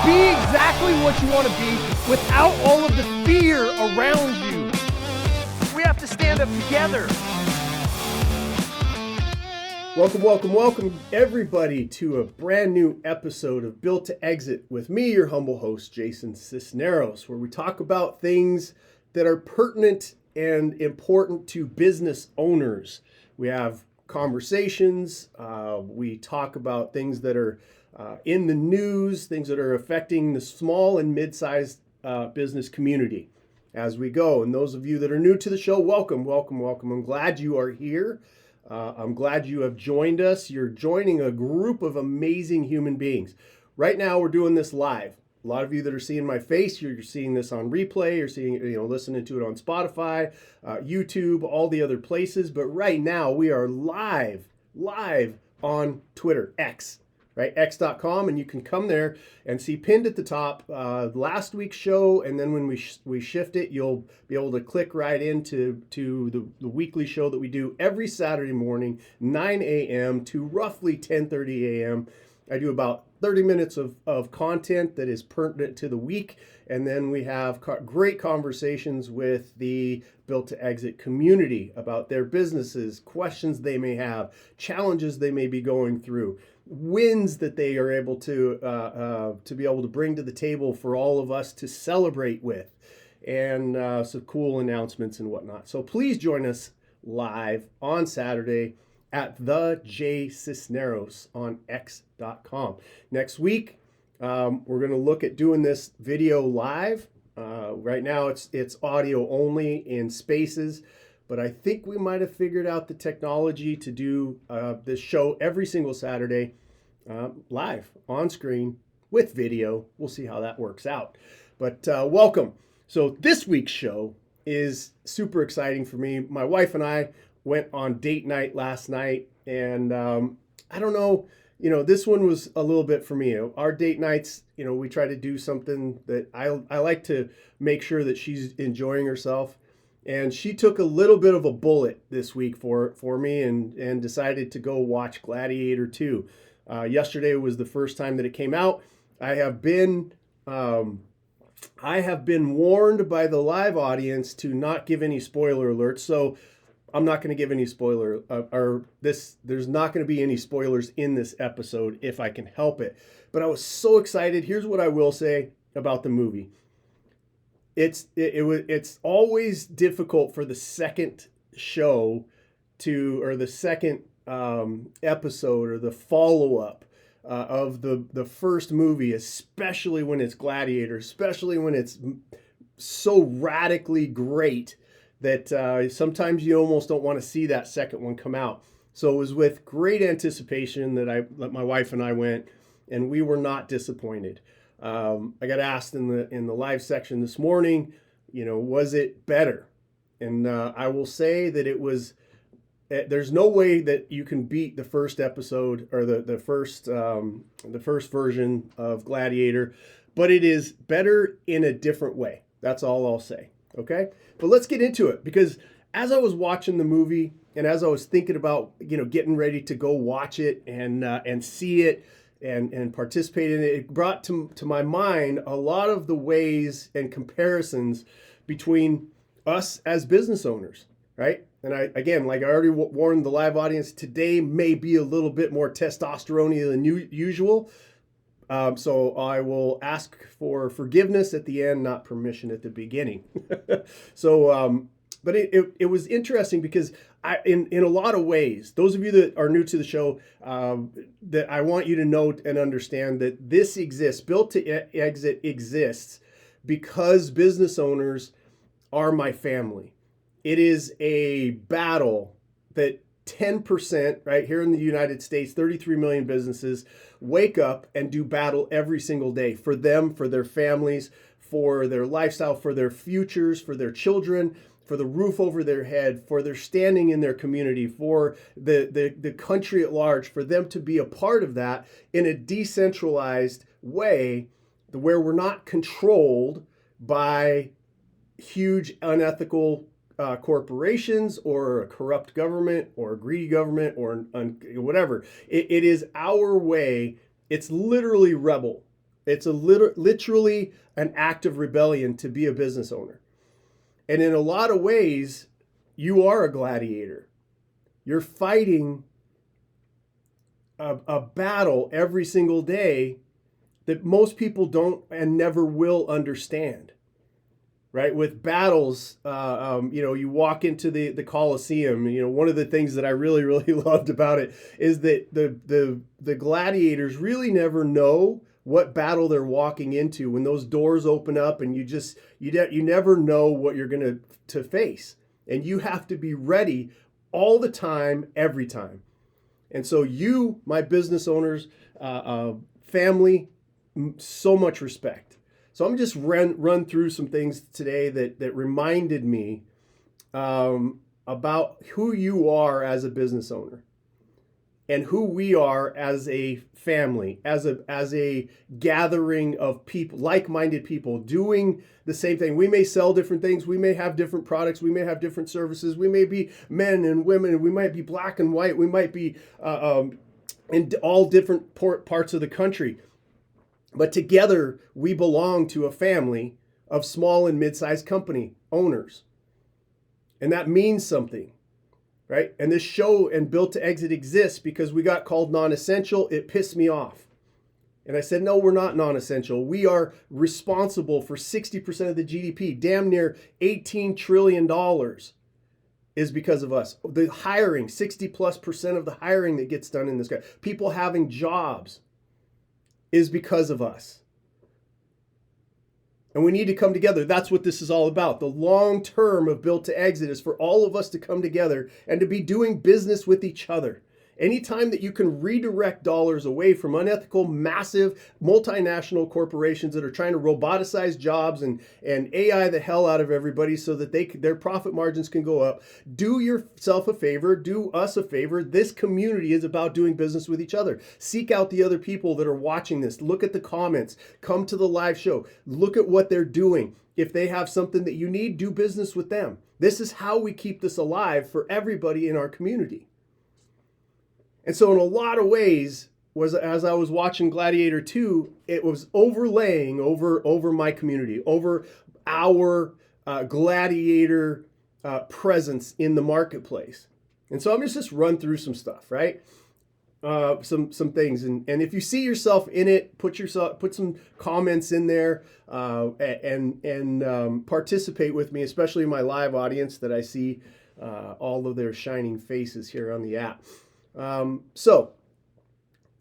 Be exactly what you want to be without all of the fear around you. We have to stand up together. Welcome, everybody, to a brand new episode of Built to Exit with me, your humble host, Jason Sisneros, where we talk about things that are pertinent and important to business owners. We have conversations. We talk about things that are in the news, things that are affecting the small and mid-sized business community as we go. And those of you that are new to the show, welcome. I'm glad you are here. I'm glad you have joined us. You're joining a group of amazing human beings. Right now, we're doing this live. A lot of you that are seeing my face, you're seeing this on replay, you're seeing, listening to it on Spotify, YouTube, all the other places. But right now, we are live on Twitter, X. Right, x.com, and you can come there and see pinned at the top last week's show, and then when we shift it, you'll be able to click right into the weekly show that we do every Saturday morning, 9 a.m. to roughly 10:30 a.m. I do about 30 minutes of content that is pertinent to the week, and then we have great conversations with the Built to Exit community about their businesses, questions they may have, challenges they may be going through, wins that they are able to be able to bring to the table for all of us to celebrate with, and some cool announcements and whatnot. So please join us live on Saturday at the J Sisneros on x.com. Next week, we're going to look at doing this video live. Right now, it's audio only in Spaces, but I think we might have figured out the technology to do this show every single Saturday live on screen with video. We'll see how that works out. But welcome. So this week's show is super exciting for me. My wife and I went on date night last night, and I don't know, this one was a little bit for me. Our date nights, we try to do something that I like to make sure that she's enjoying herself. And she took a little bit of a bullet this week for me and decided to go watch Gladiator 2. Yesterday was the first time that it came out. I have been warned by the live audience to not give any spoiler alerts. So I'm not going to give any spoiler there's not going to be any spoilers in this episode if I can help it. But I was so excited. Here's what I will say about the movie. It's always difficult for the second show or the second episode or the follow-up of the first movie, especially when it's Gladiator, especially when it's so radically great that sometimes you almost don't want to see that second one come out. So it was with great anticipation that my wife and I went, and we were not disappointed. I got asked in the live section this morning, was it better? And I will say that it was. There's no way that you can beat the first episode or the first version of Gladiator, but it is better in a different way. That's all I'll say. Okay, but let's get into it, because as I was watching the movie and as I was thinking about getting ready to go watch it and see it and participate in it, it brought to my mind a lot of the ways and comparisons between us as business owners, right? And I already warned the live audience, today may be a little bit more testosterone than usual. So I will ask for forgiveness at the end, not permission at the beginning. But it was interesting because in a lot of ways, those of you that are new to the show, that I want you to note and understand that this exists, Built to Exit exists because business owners are my family. It is a battle that 10%, right here in the United States, 33 million businesses wake up and do battle every single day for them, for their families, for their lifestyle, for their futures, for their children, for the roof over their head, for their standing in their community, for the country at large, for them to be a part of that in a decentralized way where we're not controlled by huge unethical corporations or a corrupt government or a greedy government or whatever. It is our way. It's literally rebel. It's literally an act of rebellion to be a business owner. And in a lot of ways, you are a gladiator. You're fighting a battle every single day that most people don't and never will understand. Right? With battles, you walk into the Coliseum. One of the things that I really, really loved about it is that the gladiators really never know what battle they're walking into when those doors open up, and you never know what you're going to face, and you have to be ready all the time, every time. And so you, my business owners, family, so much respect. So I'm just run through some things today that reminded me about who you are as a business owner and who we are as a family, as a gathering of people, like-minded people doing the same thing. We may sell different things. We may have different products. We may have different services. We may be men and women. We might be black and white. We might be in all different parts of the country. But together, we belong to a family of small and mid-sized company owners. And that means something, right? And this show and Built to Exit exists because we got called non-essential. It pissed me off. And I said, no, we're not non-essential. We are responsible for 60% of the GDP, damn near $18 trillion is because of us. The hiring, 60+% of the hiring that gets done in this country, people having jobs, is because of us. And we need to come together. That's what this is all about. The long term of Built to Exit is for all of us to come together and to be doing business with each other. Anytime that you can redirect dollars away from unethical, massive, multinational corporations that are trying to roboticize jobs and AI the hell out of everybody so that their profit margins can go up, do yourself a favor, do us a favor. This community is about doing business with each other. Seek out the other people that are watching this. Look at the comments. Come to the live show. Look at what they're doing. If they have something that you need, do business with them. This is how we keep this alive for everybody in our community. And so in a lot of ways, as I was watching Gladiator 2, it was overlaying over my community, over our gladiator presence in the marketplace. And so I'm just run through some stuff, right? Some things. And if you see yourself in it, put some comments in there and participate with me, especially my live audience that I see all of their shining faces here on the app. So,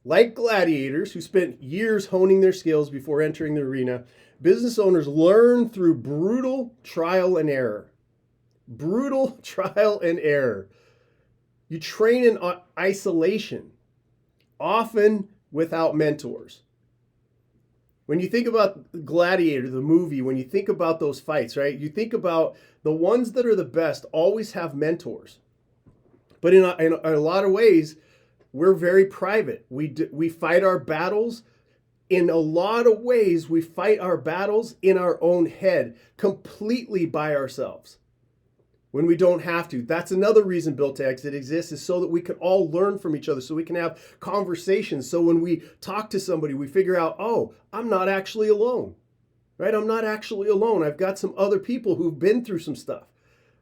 like gladiators who spent years honing their skills before entering the arena, business owners learn through brutal trial and error. Brutal trial and error. You train in isolation, often without mentors. When you think about Gladiator, the movie, when you think about those fights, right? You think about the ones that are the best always have mentors. But in a lot of ways, we're very private. We fight our battles. In a lot of ways, we fight our battles in our own head, completely by ourselves, when we don't have to. That's another reason Built to Exit exists, is so that we can all learn from each other, so we can have conversations. So when we talk to somebody, we figure out, oh, I'm not actually alone, right? I'm not actually alone. I've got some other people who've been through some stuff.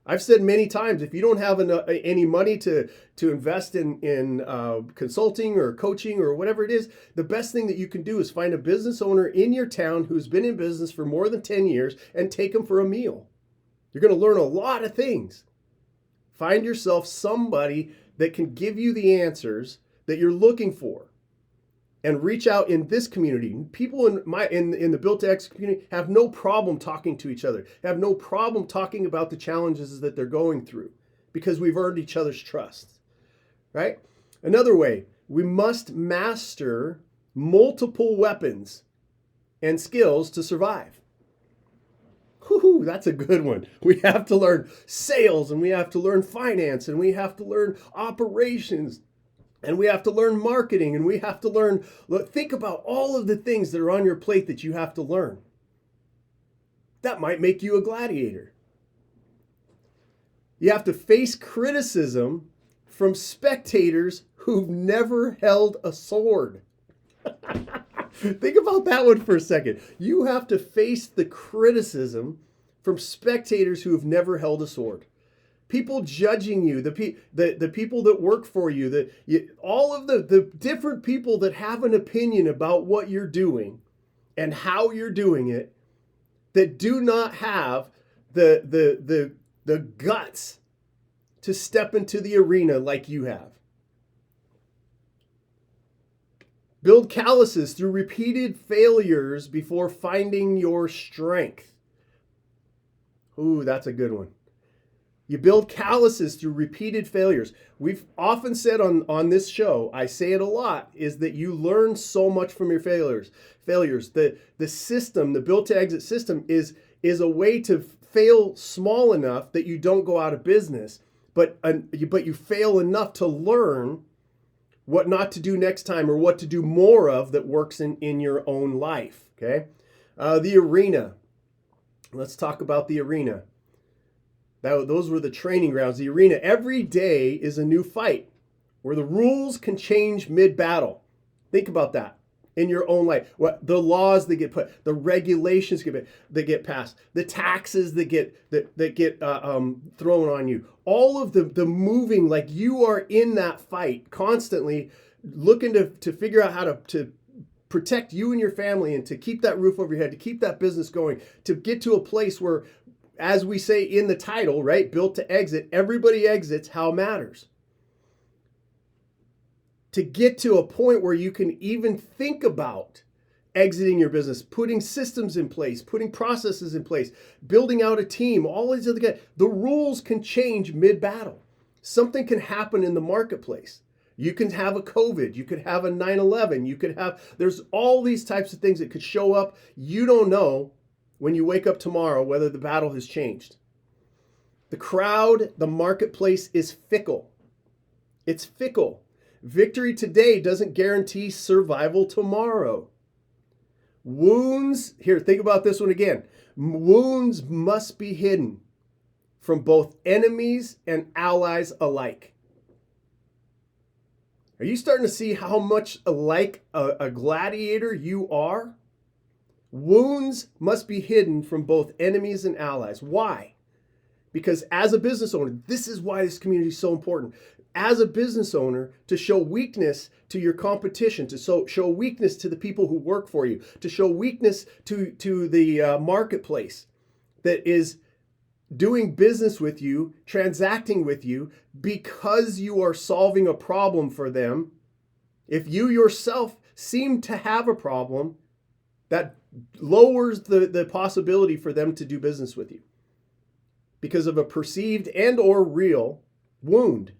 I've said many times, if you don't have any money to invest in consulting or coaching or whatever it is, the best thing that you can do is find a business owner in your town who's been in business for more than 10 years and take them for a meal. You're going to learn a lot of things. Find yourself somebody that can give you the answers that you're looking for. And reach out in this community. People in the Built to Exit community have no problem talking to each other, have no problem talking about the challenges that they're going through, because we've earned each other's trust, right? Another way, we must master multiple weapons and skills to survive. Whew, that's a good one. We have to learn sales, and we have to learn finance, and we have to learn operations, and we have to learn marketing, and we have to learn, think about all of the things that are on your plate that you have to learn. That might make you a gladiator. You have to face criticism from spectators who've never held a sword. Think about that one for a second. You have to face the criticism from spectators who have never held a sword. People judging you, the people that work for you, all of the different people that have an opinion about what you're doing and how you're doing it, that do not have the guts to step into the arena like you have. Build calluses through repeated failures before finding your strength. Ooh, that's a good one. You build calluses through repeated failures. We've often said on this show, I say it a lot, is that you learn so much from your failures. The system, the built to exit system is a way to fail small enough that you don't go out of business, but you fail enough to learn what not to do next time or what to do more of that works in your own life, okay? The arena. Let's talk about the arena. Those were the training grounds. The arena, every day is a new fight where the rules can change mid-battle. Think about that in your own life. What the laws that get put, the regulations that get passed, the taxes that get thrown on you. All of the moving, like you are in that fight constantly, looking to figure out how to protect you and your family and to keep that roof over your head, to keep that business going, to get to a place where, as we say in the title, right, built to exit, everybody exits, how matters. To get to a point where you can even think about exiting your business, putting systems in place, putting processes in place, building out a team, all these other guys. The rules can change mid-battle. Something can happen in the marketplace. You can have a COVID, you could have a 9/11, there's all these types of things that could show up. You don't know when you wake up tomorrow whether the battle has changed. The crowd, the marketplace is fickle. It's fickle. Victory today doesn't guarantee survival tomorrow. Wounds, here, think about this one again. Wounds must be hidden from both enemies and allies alike. Are you starting to see how much like a gladiator you are? Wounds must be hidden from both enemies and allies. Why? Because as a business owner, this is why this community is so important. As a business owner, to show weakness to your competition, to show weakness to the people who work for you, to show weakness to the marketplace that is doing business with you, transacting with you, because you are solving a problem for them. If you yourself seem to have a problem, that lowers the possibility for them to do business with you because of a perceived and or real wound.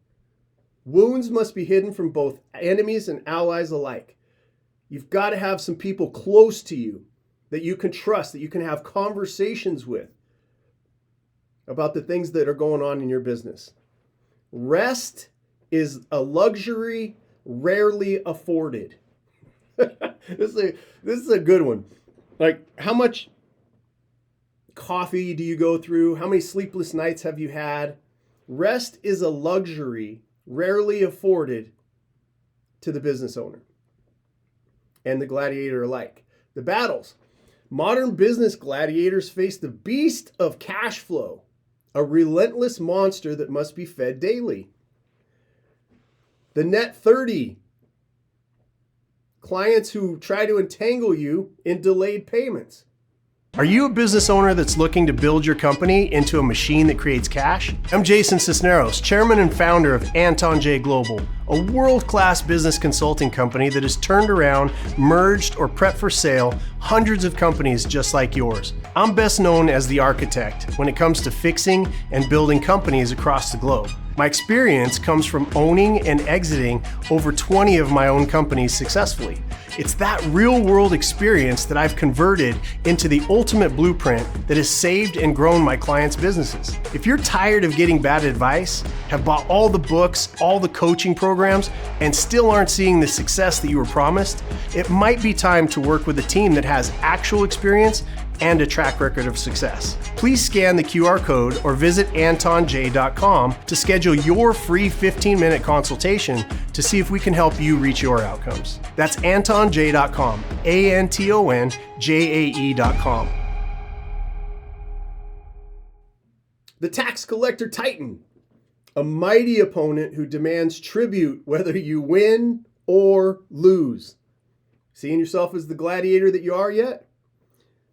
Wounds must be hidden from both enemies and allies alike. You've got to have some people close to you that you can trust, that you can have conversations with about the things that are going on in your business. Rest is a luxury rarely afforded. This is a good one. Like, how much coffee do you go through? How many sleepless nights have you had? Rest is a luxury rarely afforded to the business owner and the gladiator alike. The battles. Modern business gladiators face the beast of cash flow, a relentless monster that must be fed daily. The net 30. Clients who try to entangle you in delayed payments. Are you a business owner that's looking to build your company into a machine that creates cash? I'm Jason Sisneros, chairman and founder of Anton J Global, a world-class business consulting company that has turned around, merged, or prepped for sale hundreds of companies just like yours. I'm best known as the architect when it comes to fixing and building companies across the globe. My experience comes from owning and exiting over 20 of my own companies successfully. It's that real-world experience that I've converted into the ultimate blueprint that has saved and grown my clients' businesses. If you're tired of getting bad advice, have bought all the books, all the coaching programs, and still aren't seeing the success that you were promised, it might be time to work with a team that has actual experience and a track record of success. Please scan the QR code or visit antonj.com to schedule your free 15-minute consultation to see if we can help you reach your outcomes. That's antonj.com, ANTONJAE.com. The tax collector titan, a mighty opponent who demands tribute whether you win or lose. Seeing yourself as the gladiator that you are yet?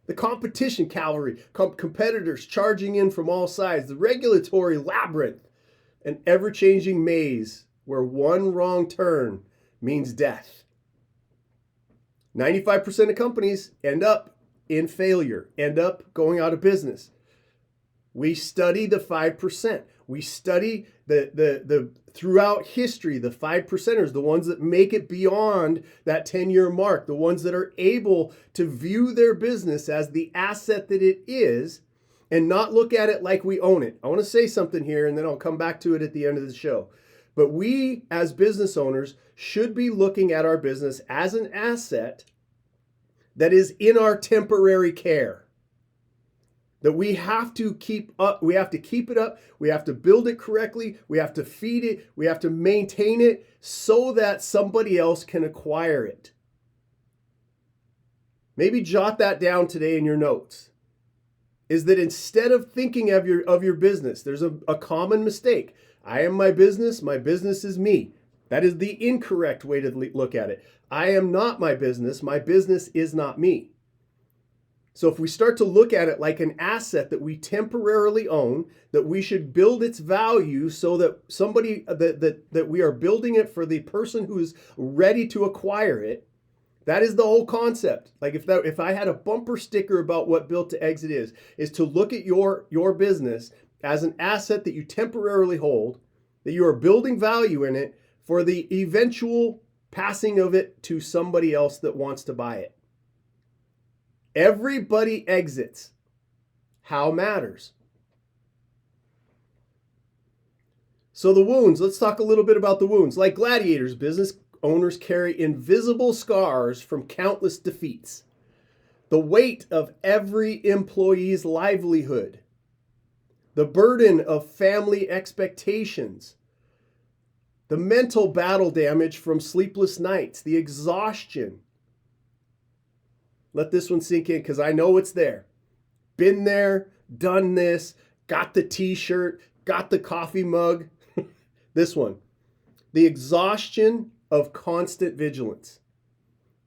The competition cavalry, competitors charging in from all sides, the regulatory labyrinth, an ever-changing maze where one wrong turn means death. 95% of companies end up in failure, end up going out of business. We study the 5%. We study the throughout history, the 5%ers, the ones that make it beyond that 10-year mark, the ones that are able to view their business as the asset that it is and not look at it like we own it. I want to say something here and then I'll come back to it at the end of the show. But we as business owners should be looking at our business as an asset that is in our temporary care. That we have to keep up, we have to keep it up, we have to build it correctly, we have to feed it, we have to maintain it so that somebody else can acquire it. Maybe jot that down today in your notes. Is that instead of thinking of your business, there's a common mistake. I am my business is me. That is the incorrect way to look at it. I am not my business is not me. So if we start to look at it like an asset that we temporarily own, that we should build its value so that somebody that we are building it for the person who is ready to acquire it, that is the whole concept. Like if I had a bumper sticker about what Built to Exit is to look at your business as an asset that you temporarily hold, that you are building value in it for the eventual passing of it to somebody else that wants to buy it. Everybody exits. How matters. So the wounds, let's talk a little bit about the wounds. Like gladiators, business owners carry invisible scars from countless defeats. The weight of every employee's livelihood. The burden of family expectations. The mental battle damage from sleepless nights. The exhaustion. Let this one sink in because I know it's there. Been there, done this, got the t-shirt, got the coffee mug. This one. The exhaustion of constant vigilance.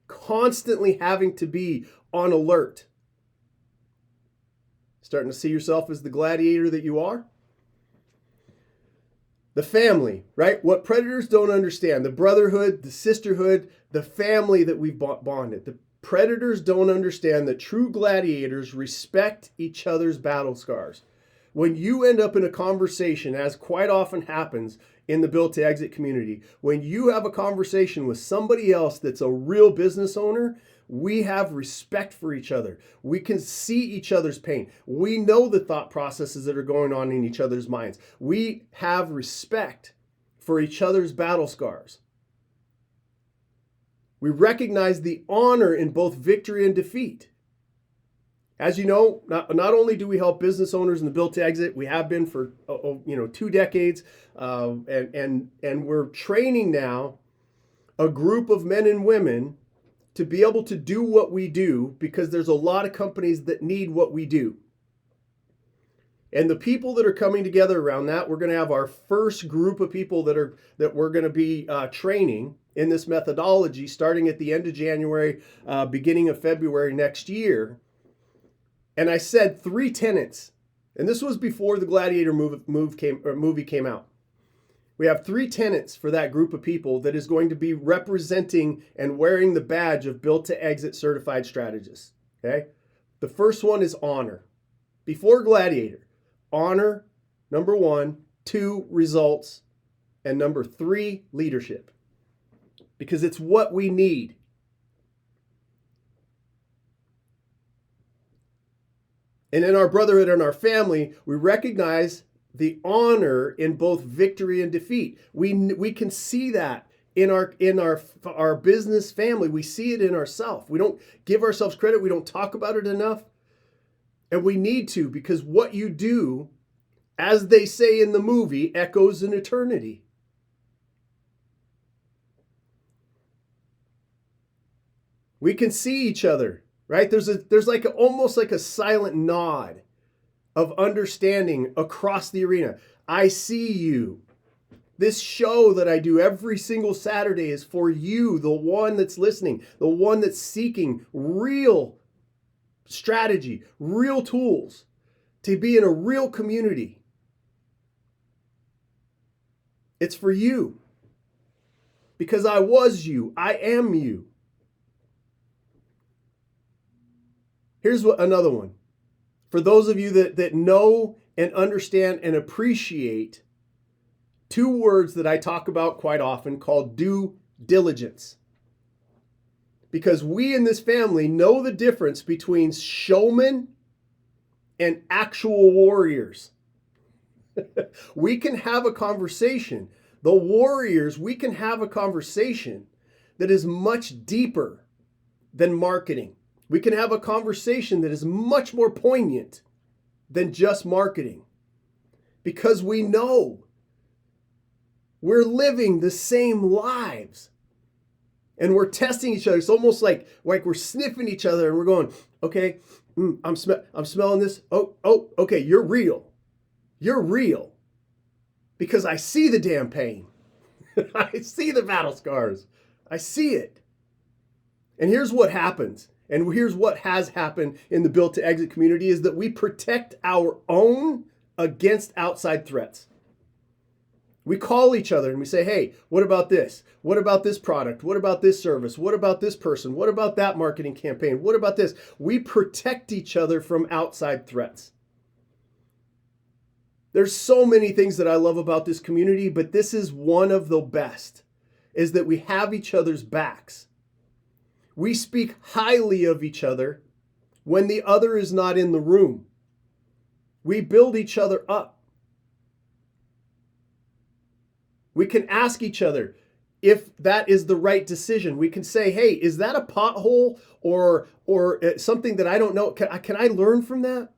Constantly having to be on alert. Starting to see yourself as the gladiator that you are? The family, right? What predators don't understand. The brotherhood, the sisterhood, the family that we've bonded. The predators don't understand that true gladiators respect each other's battle scars. When you end up in a conversation, as quite often happens in the Built to Exit community, when you have a conversation with somebody else that's a real business owner, we have respect for each other. We can see each other's pain. We know the thought processes that are going on in each other's minds. We have respect for each other's battle scars. We recognize the honor in both victory and defeat. As you know, not only do we help business owners in the Built to Exit, we have been for 2 decades, and we're training now a group of men and women to be able to do what we do because there's a lot of companies that need what we do. And the people that are coming together around that, we're going to have our first group of people that we're going to be training in this methodology starting at the end of January, beginning of February next year. And I said 3 tenets, and this was before the Gladiator movie came out. We have 3 tenets for that group of people that is going to be representing and wearing the badge of Built to Exit certified strategists. Okay? The first one is honor. Before Gladiator, honor, number 1, 2, results, and number 3, leadership. Because it's what we need. And in our brotherhood and our family, we recognize the honor in both victory and defeat. We can see that in our business family. We see it in ourselves. We don't give ourselves credit. We don't talk about it enough. And we need to, because what you do, as they say in the movie, echoes in eternity. We can see each other, right? There's like almost like a silent nod of understanding across the arena. I see you. This show that I do every single Saturday is for you, the one that's listening, the one that's seeking real strategy, real tools to be in a real community. It's for you. Because I was you. I am you. Here's another one. For those of you that know and understand and appreciate two words that I talk about quite often called due diligence. Because we in this family know the difference between showmen and actual warriors. We can have a conversation. The warriors, we can have a conversation that is much deeper than marketing. We can have a conversation that is much more poignant than just marketing. Because we know we're living the same lives. And we're testing each other. It's almost like we're sniffing each other and we're going, okay, I'm smelling this. Oh, okay, you're real. You're real. Because I see the damn pain. I see the battle scars. I see it. And here's what happens. And here's what has happened in the Built to Exit community is that we protect our own against outside threats. We call each other and we say, hey, what about this? What about this product? What about this service? What about this person? What about that marketing campaign? What about this? We protect each other from outside threats. There's so many things that I love about this community, but this is one of the best, is that we have each other's backs. We speak highly of each other when the other is not in the room. We build each other up. We can ask each other if that is the right decision. We can say, hey, is that a pothole or something that I don't know? Can I learn from that?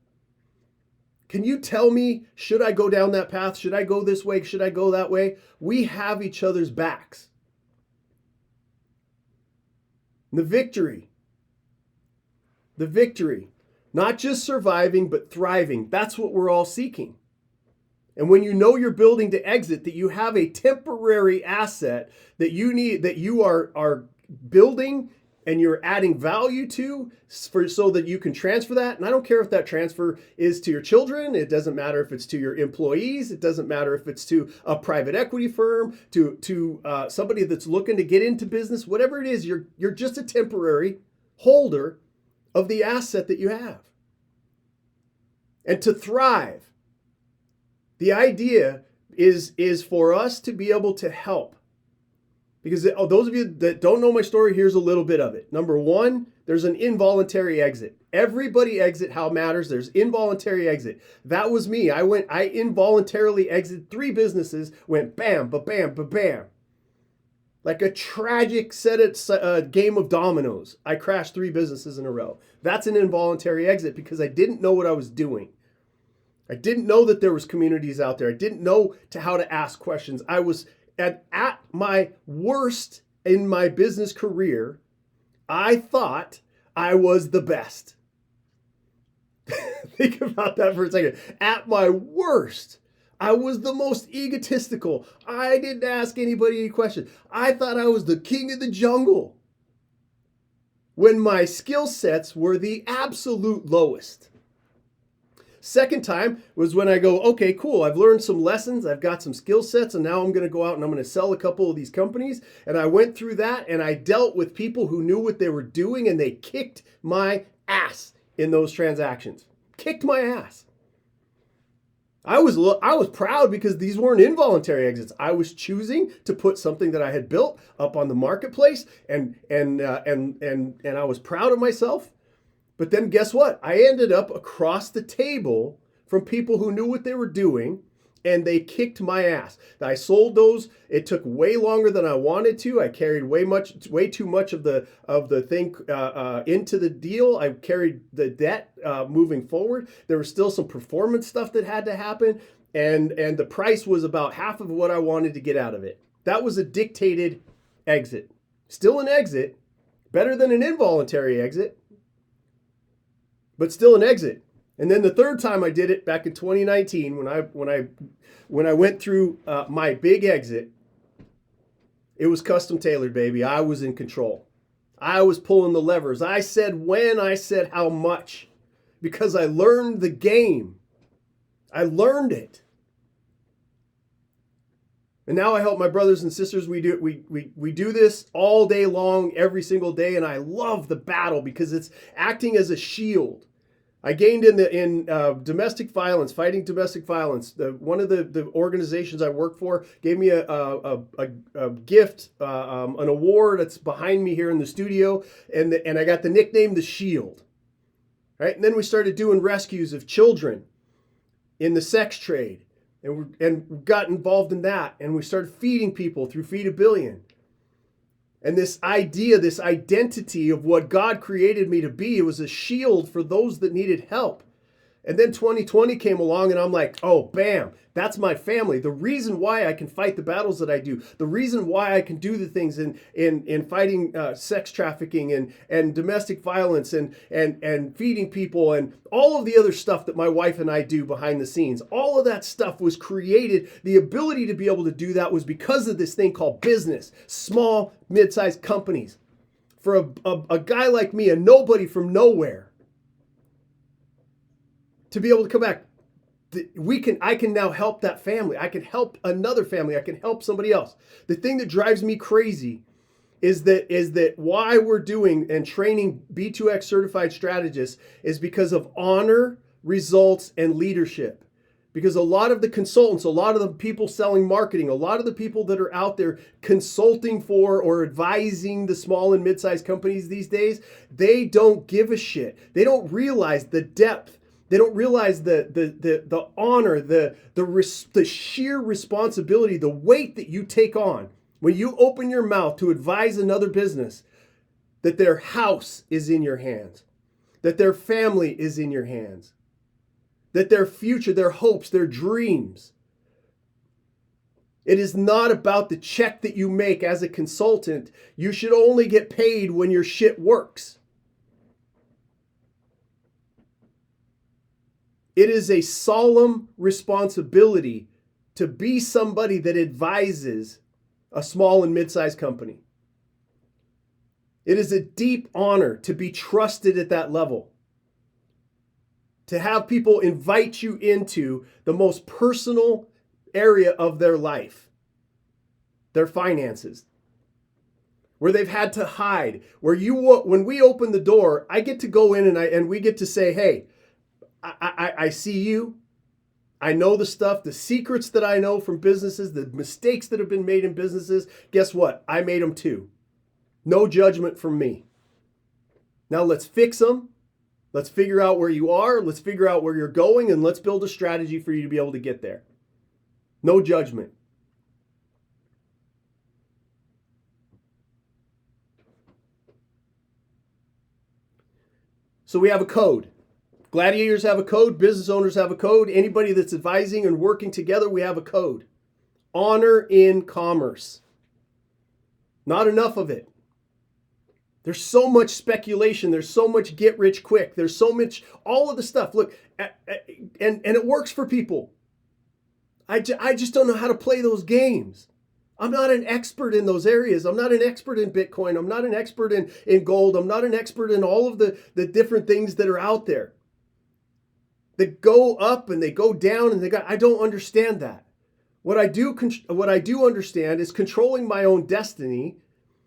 Can you tell me, should I go down that path? Should I go this way? Should I go that way? We have each other's backs. The victory, not just surviving, but thriving. That's what we're all seeking. And when you know you're building to exit, that you have a temporary asset that you need, that you are building and you're adding value to so that you can transfer that. And I don't care if that transfer is to your children. It doesn't matter if it's to your employees. It doesn't matter if it's to a private equity firm, to somebody that's looking to get into business. Whatever it is, you're just a temporary holder of the asset that you have. And to thrive, the idea is for us to be able to help. Because those of you that don't know my story, here's a little bit of it. Number one, there's an involuntary exit. Everybody exit how it matters. There's involuntary exit. That was me. I involuntarily exited 3 businesses, went bam, ba-bam, ba-bam. Like a tragic game of dominoes. I crashed 3 businesses in a row. That's an involuntary exit because I didn't know what I was doing. I didn't know that there was communities out there. I didn't know how to ask questions. I was at my worst in my business career. I thought I was the best. Think about that for a second. At my worst, I was the most egotistical. I didn't ask anybody any questions. I thought I was the king of the jungle when my skill sets were the absolute lowest. Second time was when I go, okay, cool. I've learned some lessons. I've got some skill sets, and now I'm going to go out and I'm going to sell a couple of these companies. And I went through that, and I dealt with people who knew what they were doing, and they kicked my ass in those transactions. Kicked my ass. I was proud because these weren't involuntary exits. I was choosing to put something that I had built up on the marketplace, and I was proud of myself. But then guess what? I ended up across the table from people who knew what they were doing, and they kicked my ass. I sold those. It took way longer than I wanted to. I carried way too much of the thing into the deal. I carried the debt moving forward. There was still some performance stuff that had to happen, and the price was about half of what I wanted to get out of it. That was a dictated exit. Still an exit, better than an involuntary exit, but still an exit. And then the third time I did it back in 2019, when I went through my big exit, it was custom tailored, baby. I was in control. I was pulling the levers. I said when, I said how much, because I learned the game. I learned it. And now I help my brothers and sisters. We do this all day long, every single day, and I love the battle because it's acting as a shield. I gained in domestic violence, fighting domestic violence. One of the organizations I work for gave me a gift, an award that's behind me here in the studio, and I got the nickname The Shield. Right, and then we started doing rescues of children in the sex trade, and got involved in that, and we started feeding people through Feed a Billion. And this idea, this identity of what God created me to be, it was a shield for those that needed help. And then 2020 came along and I'm like, oh, bam, that's my family. The reason why I can fight the battles that I do, the reason why I can do the things in fighting sex trafficking and domestic violence and feeding people and all of the other stuff that my wife and I do behind the scenes, all of that stuff was created. The ability to be able to do that was because of this thing called business, small, mid-sized companies. For a guy like me, a nobody from nowhere, to be able to come back, I can now help that family. I can help another family. I can help somebody else. The thing that drives me crazy is that why we're doing and training B2X certified strategists is because of honor, results, and leadership. Because a lot of the consultants, a lot of the people selling marketing, a lot of the people that are out there consulting for or advising the small and mid-sized companies these days, they don't give a shit. They don't realize the depth. They don't realize the honor, the sheer responsibility, the weight that you take on when you open your mouth to advise another business, that their house is in your hands, that their family is in your hands, that their future, their hopes, their dreams. It is not about the check that you make as a consultant. You should only get paid when your shit works. It is a solemn responsibility to be somebody that advises a small and mid-sized company. It is a deep honor to be trusted at that level. To have people invite you into the most personal area of their life, their finances, where they've had to hide, when we open the door, I get to go in and we get to say, hey, I see you. I know the stuff, the secrets that I know from businesses, the mistakes that have been made in businesses. Guess what? I made them too. No judgment from me. Now let's fix them. Let's figure out where you are. Let's figure out where you're going, and let's build a strategy for you to be able to get there. No judgment. So we have a code. Gladiators have a code. Business owners have a code. Anybody that's advising and working together, we have a code. Honor in commerce. Not enough of it. There's so much speculation. There's so much get rich quick. There's so much, all of the stuff. Look, and it works for people. I just don't know how to play those games. I'm not an expert in those areas. I'm not an expert in Bitcoin. I'm not an expert in gold. I'm not an expert in all of the different things that are out there. That go up and they go down and I don't understand that. What I do understand is controlling my own destiny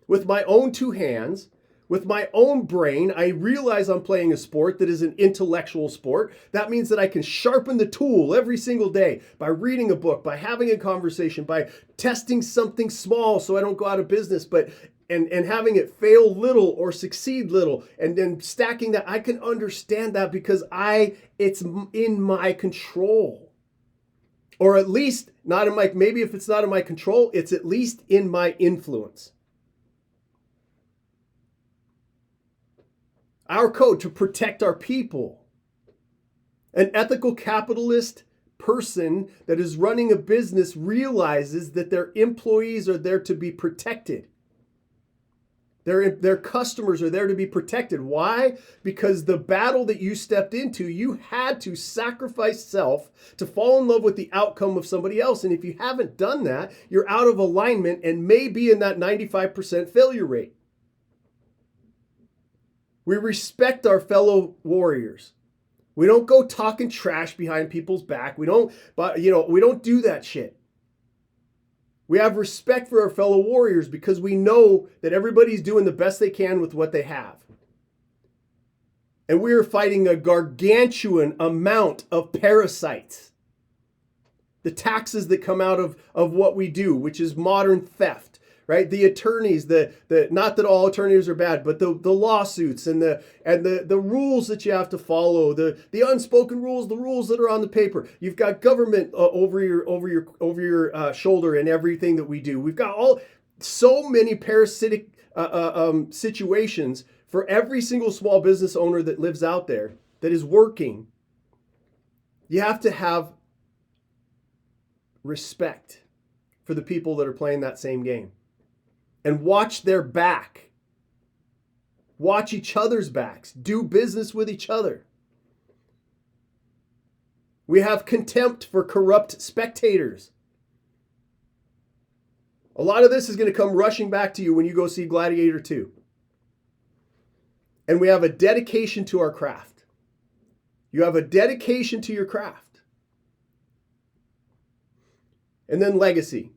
with my own two hands, with my own brain. I realize I'm playing a sport that is an intellectual sport. That means that I can sharpen the tool every single day by reading a book, by having a conversation, by testing something small so I don't go out of business, and having it fail little or succeed little, and then stacking that. I can understand that because it's in my control. Or at least not in my, maybe if it's not in my control, it's at least in my influence. Our code to protect our people. An ethical capitalist person that is running a business realizes that their employees are there to be protected. Their customers are there to be protected. Why? Because the battle that you stepped into, you had to sacrifice self to fall in love with the outcome of somebody else. And if you haven't done that, you're out of alignment and may be in that 95% failure rate. We respect our fellow warriors. We don't go talking trash behind people's back. We don't do that shit. We have respect for our fellow warriors because we know that everybody's doing the best they can with what they have. And we are fighting a gargantuan amount of parasites. The taxes that come out of what we do, which is modern theft, right? The attorneys, not that all attorneys are bad, but the lawsuits and the rules that you have to follow, the unspoken rules, the rules that are on the paper. You've got government over your shoulder in everything that we do. We've got so many parasitic situations for every single small business owner that lives out there that is working. You have to have respect for the people that are playing that same game. And watch their back. Watch each other's backs. Do business with each other. We have contempt for corrupt spectators. A lot of this is going to come rushing back to you when you go see Gladiator 2. And we have a dedication to our craft. You have a dedication to your craft. And then legacy.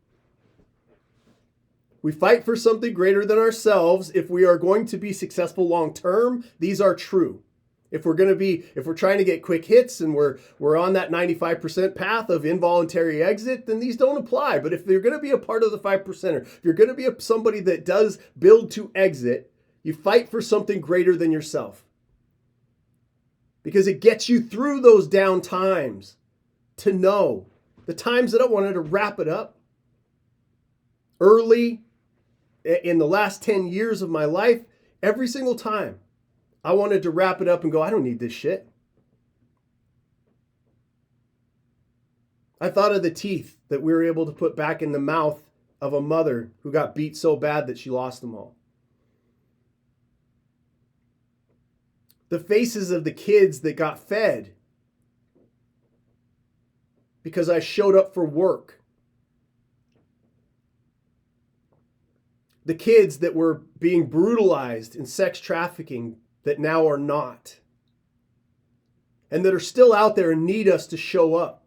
We fight for something greater than ourselves. If we are going to be successful long term, these are true. If we're trying to get quick hits and we're on that 95% path of involuntary exit, then these don't apply. But if you're going to be a part of the 5%er, if you're going to be somebody that does build to exit, you fight for something greater than yourself. Because it gets you through those down times to know the times that I wanted to wrap it up early. In the last 10 years of my life, every single time, I wanted to wrap it up and go, I don't need this shit. I thought of the teeth that we were able to put back in the mouth of a mother who got beat so bad that she lost them all. The faces of the kids that got fed because I showed up for work. The kids that were being brutalized in sex trafficking that now are not. And that are still out there and need us to show up.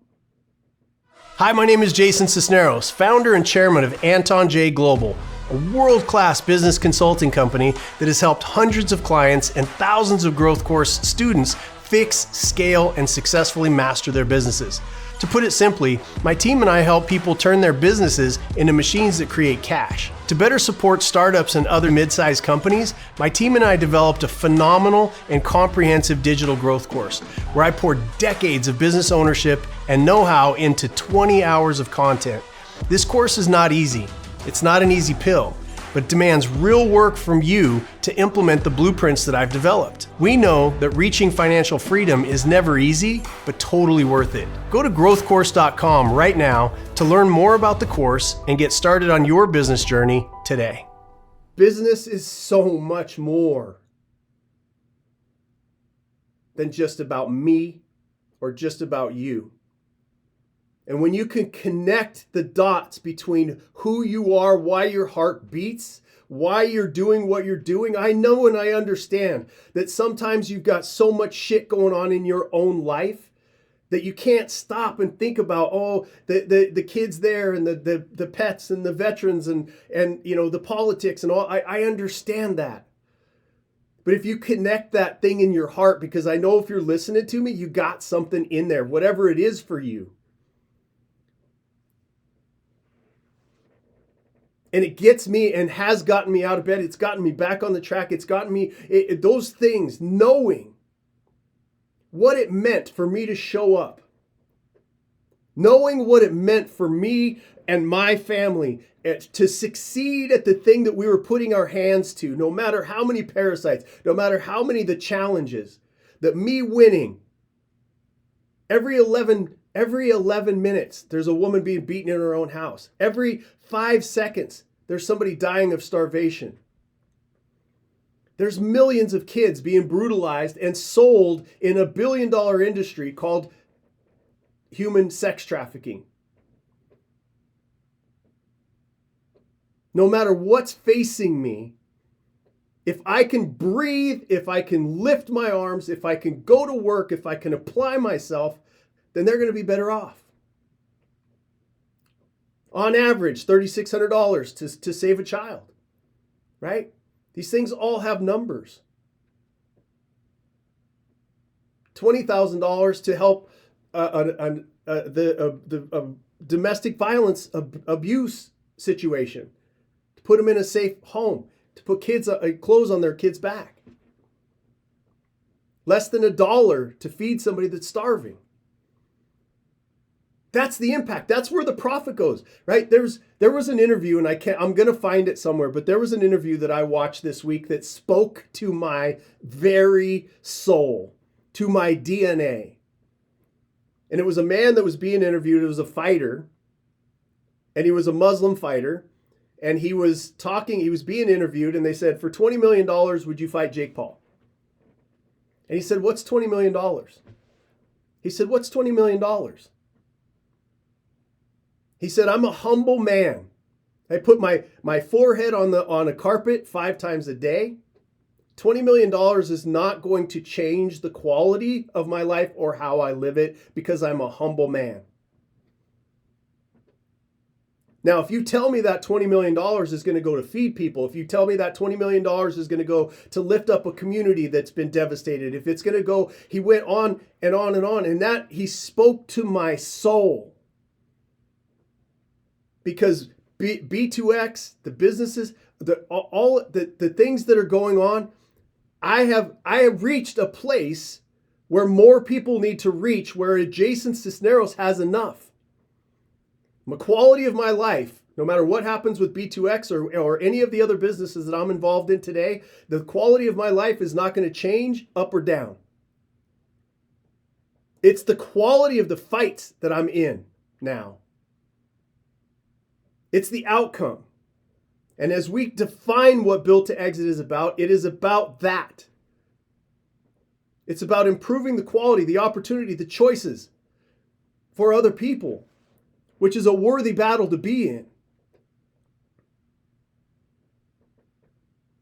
Hi, my name is Jason Sisneros, founder and chairman of Anton J Global, a world-class business consulting company that has helped hundreds of clients and thousands of growth course students fix, scale, and successfully master their businesses. To put it simply, my team and I help people turn their businesses into machines that create cash. To better support startups and other mid-sized companies, my team and I developed a phenomenal and comprehensive digital growth course where I poured decades of business ownership and know-how into 20 hours of content. This course is not easy. It's not an easy pill, but demands real work from you to implement the blueprints that I've developed. We know that reaching financial freedom is never easy, but totally worth it. Go to growthcourse.com right now to learn more about the course and get started on your business journey today. Business is so much more than just about me or just about you. And when you can connect the dots between who you are, why your heart beats, why you're doing what you're doing, I know and I understand that sometimes you've got so much shit going on in your own life that you can't stop and think about, the kids there and the pets and the veterans and the politics and all. I understand that. But if you connect that thing in your heart, because I know if you're listening to me, you got something in there, whatever it is for you. And it gets me and has gotten me out of bed. It's gotten me back on the track. It's gotten me, those things, knowing what it meant for me to show up. knowing what it meant for me and my family to succeed at the thing that we were putting our hands to, no matter how many parasites, no matter how many the challenges, that me winning every 11 minutes, there's a woman being beaten in her own house. Every 5 seconds, there's somebody dying of starvation. There's millions of kids being brutalized and sold in a billion-dollar industry called human sex trafficking. No matter what's facing me, if I can breathe, if I can lift my arms, if I can go to work, if I can apply myself, then they're going to be better off. On average, $3,600 to save a child, right? These things all have numbers. $20,000 to help the domestic violence abuse situation, to put them in a safe home, to put clothes on their kids' back. Less than $1 to feed somebody that's starving. That's the impact. That's where the profit goes, right? There was an interview, and I'm going to find it somewhere, but there was an interview that I watched this week that spoke to my very soul, to my DNA. And it was a man that was being interviewed. It was a fighter, and he was a Muslim fighter, and he was being interviewed, and they said, for $20 million, would you fight Jake Paul? And he said, what's $20 million? He said, what's $20 million? He said, I'm a humble man. I put my forehead on a carpet 5 times a day. $20 million is not going to change the quality of my life or how I live it because I'm a humble man. Now, if you tell me that $20 million is going to go to feed people, if you tell me that $20 million is going to go to lift up a community that's been devastated, if it's going to go, he went on and on and on, and that he spoke to my soul. Because B2X, the businesses, all the things that are going on, I have reached a place where more people need to reach, where Jason Sisneros has enough. The quality of my life, no matter what happens with B2X or any of the other businesses that I'm involved in today, the quality of my life is not going to change up or down. It's the quality of the fights that I'm in now. It's the outcome. And as we define what Built to Exit is about, it is about that. It's about improving the quality, the opportunity, the choices for other people, which is a worthy battle to be in.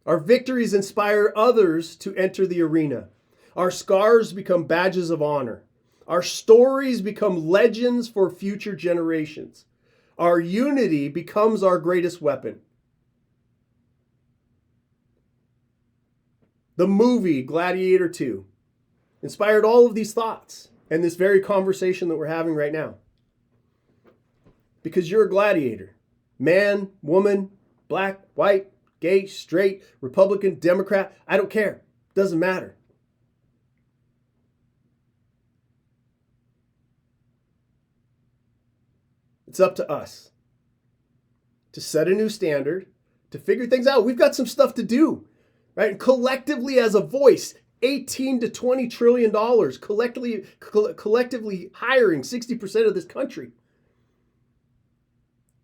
Our victories inspire others to enter the arena. Our scars become badges of honor. Our stories become legends for future generations. Our unity becomes our greatest weapon. The movie Gladiator 2 inspired all of these thoughts and this very conversation that we're having right now. Because you're a gladiator. Man, woman, black, white, gay, straight, Republican, Democrat, I don't care. Doesn't matter. It's up to us to set a new standard, to figure things out. We've got some stuff to do, right? And collectively as a voice, $18 to $20 trillion, collectively hiring 60% of this country.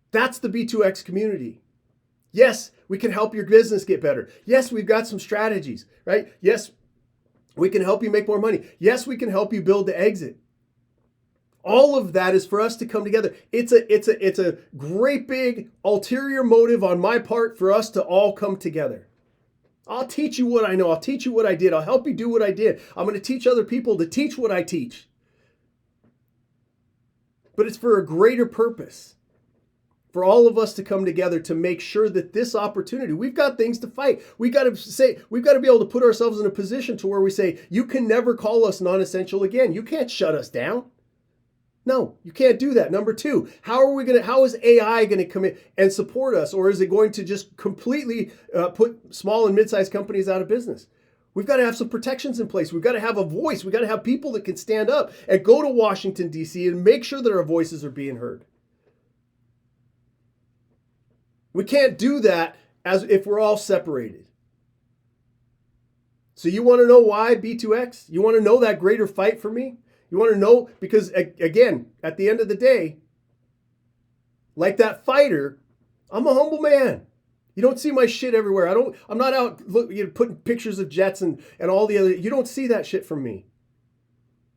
That's the B2X community. Yes, we can help your business get better. Yes, we've got some strategies, right? Yes, we can help you make more money. Yes, we can help you build the exit. All of that is for us to come together. It's a great big ulterior motive on my part for us to all come together. I'll teach you what I know. I'll teach you what I did. I'll help you do what I did. I'm going to teach other people to teach what I teach. But it's for a greater purpose. For all of us to come together to make sure that this opportunity, we've got things to fight. We've got to be able to put ourselves in a position to where we say, you can never call us non-essential again. You can't shut us down. No, you can't do that. Number 2, how is AI going to come in and support us? Or is it going to just completely put small and mid-sized companies out of business? We've got to have some protections in place. We've got to have a voice. We've got to have people that can stand up and go to Washington, D.C. and make sure that our voices are being heard. We can't do that as if we're all separated. So you want to know why B2X? You want to know that greater fight for me? You want to know, because again, at the end of the day, like that fighter, I'm a humble man. You don't see my shit everywhere. I'm not out putting pictures of jets and all the other. You don't see that shit from me.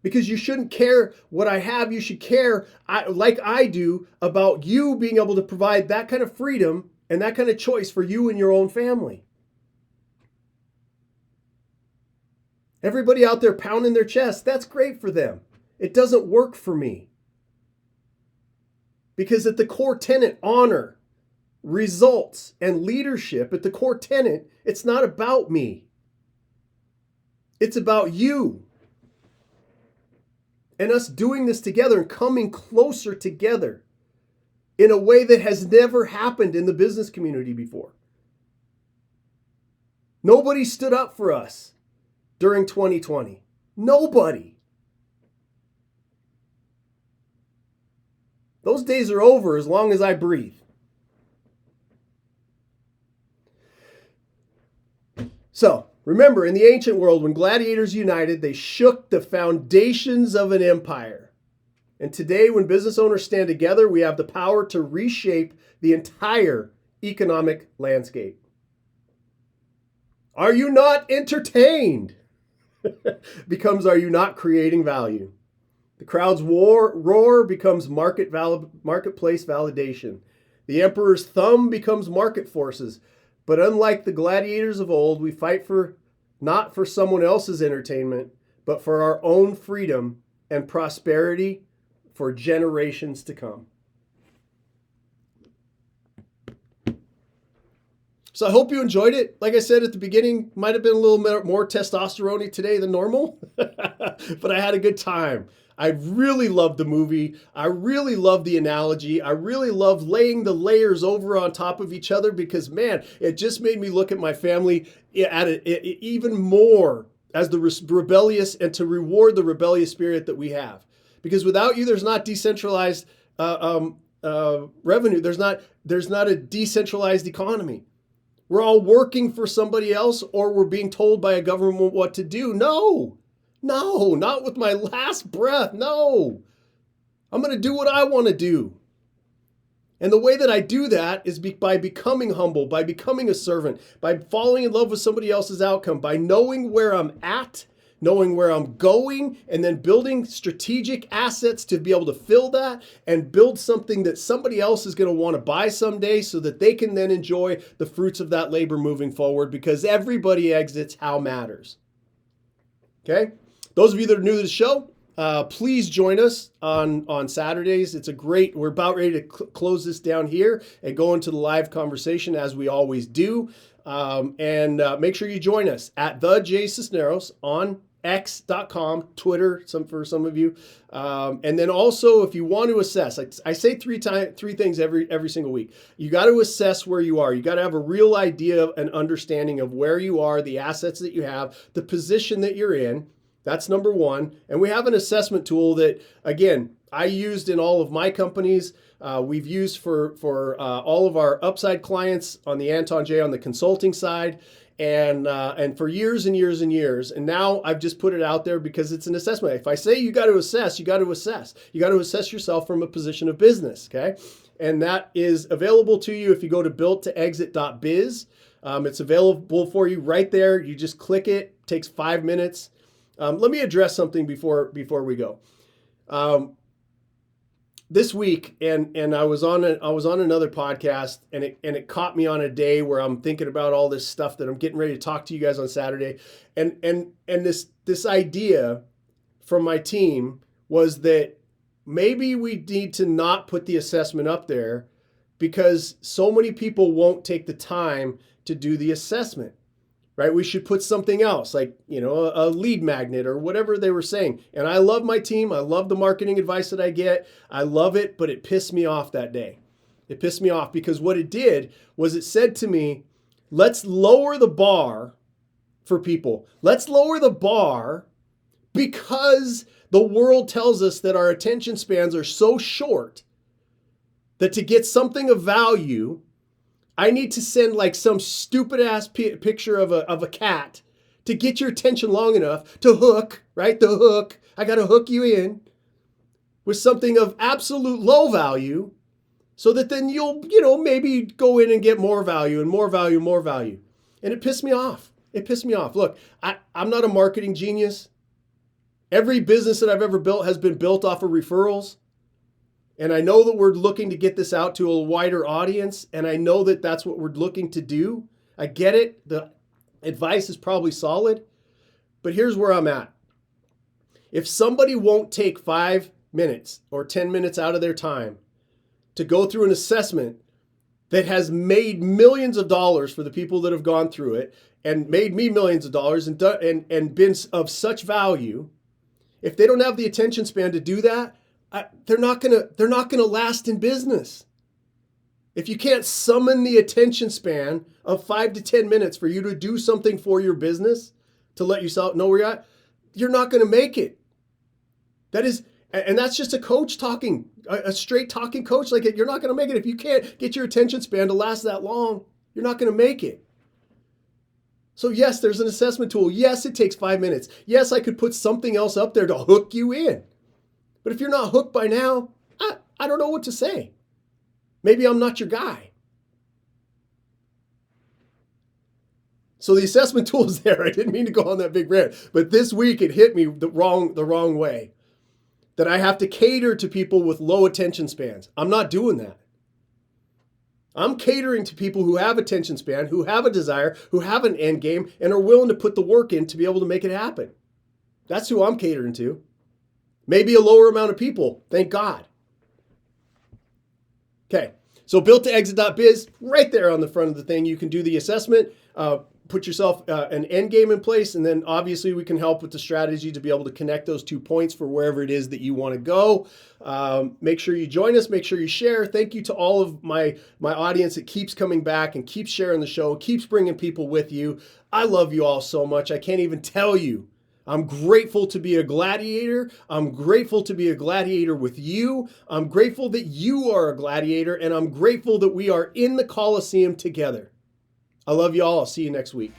Because you shouldn't care what I have. You should care, like I do, about you being able to provide that kind of freedom and that kind of choice for you and your own family. Everybody out there pounding their chest, that's great for them. It doesn't work for me. Because at the core tenet, honor, results, and leadership, at the core tenet, it's not about me. It's about you. And us doing this together and coming closer together in a way that has never happened in the business community before. Nobody stood up for us during 2020. Nobody. Those days are over as long as I breathe. So, remember, in the ancient world, when gladiators united, they shook the foundations of an empire. And today, when business owners stand together, we have the power to reshape the entire economic landscape. Are you not entertained? Becomes, are you not creating value? The crowd's roar becomes marketplace validation. The emperor's thumb becomes market forces. But unlike the gladiators of old, we fight not for someone else's entertainment, but for our own freedom and prosperity for generations to come. So I hope you enjoyed it. Like I said at the beginning, might have been a little more testosterone-y today than normal, but I had a good time. I really loved the movie. I really loved the analogy. I really loved laying the layers over on top of each other because, man, it just made me look at my family at it even more as the rebellious and to reward the rebellious spirit that we have. Because without you, there's not decentralized revenue. There's not a decentralized economy. We're all working for somebody else or we're being told by a government what to do. No, not with my last breath. No, I'm going to do what I want to do. And the way that I do that is by becoming humble, by becoming a servant, by falling in love with somebody else's outcome, by knowing where I'm at, knowing where I'm going, and then building strategic assets to be able to fill that and build something that somebody else is going to want to buy someday so that they can then enjoy the fruits of that labor moving forward because everybody exits how matters. Okay? Those of you that are new to the show, please join us on Saturdays. We're about ready to close this down here and go into the live conversation as we always do. And make sure you join us at the Jason Sisneros on x.com, Twitter, for some of you. And then also, if you want to assess, I say three things every single week. You got to assess where you are. You got to have a real idea and understanding of where you are, the assets that you have, the position that you're in. That's number one. And we have an assessment tool that, again, I used in all of my companies. We've used for all of our upside clients on the Anton J on the consulting side. And for years and years and years. And now I've just put it out there because it's an assessment. If I say you got to assess, you got to assess. You got to assess yourself from a position of business, okay? And that is available to you if you go to builttoexit.biz. It's available for you right there. You just click it. It takes 5 minutes. Let me address something before we go. This week, and I was on another podcast, and it caught me on a day where I'm thinking about all this stuff that I'm getting ready to talk to you guys on Saturday, and this idea from my team was that maybe we need to not put the assessment up there because so many people won't take the time to do the assessment. Right? We should put something else like, a lead magnet or whatever they were saying. And I love my team. I love the marketing advice that I get. I love it, but it pissed me off that day. It pissed me off because what it did was it said to me, let's lower the bar for people. Let's lower the bar because the world tells us that our attention spans are so short that to get something of value, I need to send like some stupid ass picture of a cat to get your attention long enough to hook, right? The hook. I got to hook you in with something of absolute low value so that then you'll, maybe go in and get more value and more value, more value. And it pissed me off. Look, I'm not a marketing genius. Every business that I've ever built has been built off of referrals. And I know that we're looking to get this out to a wider audience. And I know that that's what we're looking to do. I get it. The advice is probably solid. But here's where I'm at. If somebody won't take 5 minutes or 10 minutes out of their time to go through an assessment that has made millions of dollars for the people that have gone through it and made me millions of dollars and been of such value, if they don't have the attention span to do that, they're not gonna last in business. If you can't summon the attention span of 5 to 10 minutes for you to do something for your business to let yourself know where you're at, you're not going to make it. And that's just a coach talking, a straight talking coach. Like, you're not going to make it if you can't get your attention span to last that long. You're not going to make it. So yes, there's an assessment tool. Yes, it takes 5 minutes. Yes, I could put something else up there to hook you in. But if you're not hooked by now, I don't know what to say. Maybe I'm not your guy. So the assessment tool is there. I didn't mean to go on that big rant, but this week it hit me the wrong way. That I have to cater to people with low attention spans. I'm not doing that. I'm catering to people who have attention span, who have a desire, who have an end game, and are willing to put the work in to be able to make it happen. That's who I'm catering to. Maybe a lower amount of people, thank God. Okay, so built-to-exit.biz, right there on the front of the thing. You can do the assessment, put yourself an end game in place, and then obviously we can help with the strategy to be able to connect those 2 points for wherever it is that you want to go. Make sure you join us. Make sure you share. Thank you to all of my audience that keeps coming back and keeps sharing the show, keeps bringing people with you. I love you all so much. I can't even tell you. I'm grateful to be a gladiator. I'm grateful to be a gladiator with you. I'm grateful that you are a gladiator, and I'm grateful that we are in the Coliseum together. I love you all. I'll see you next week.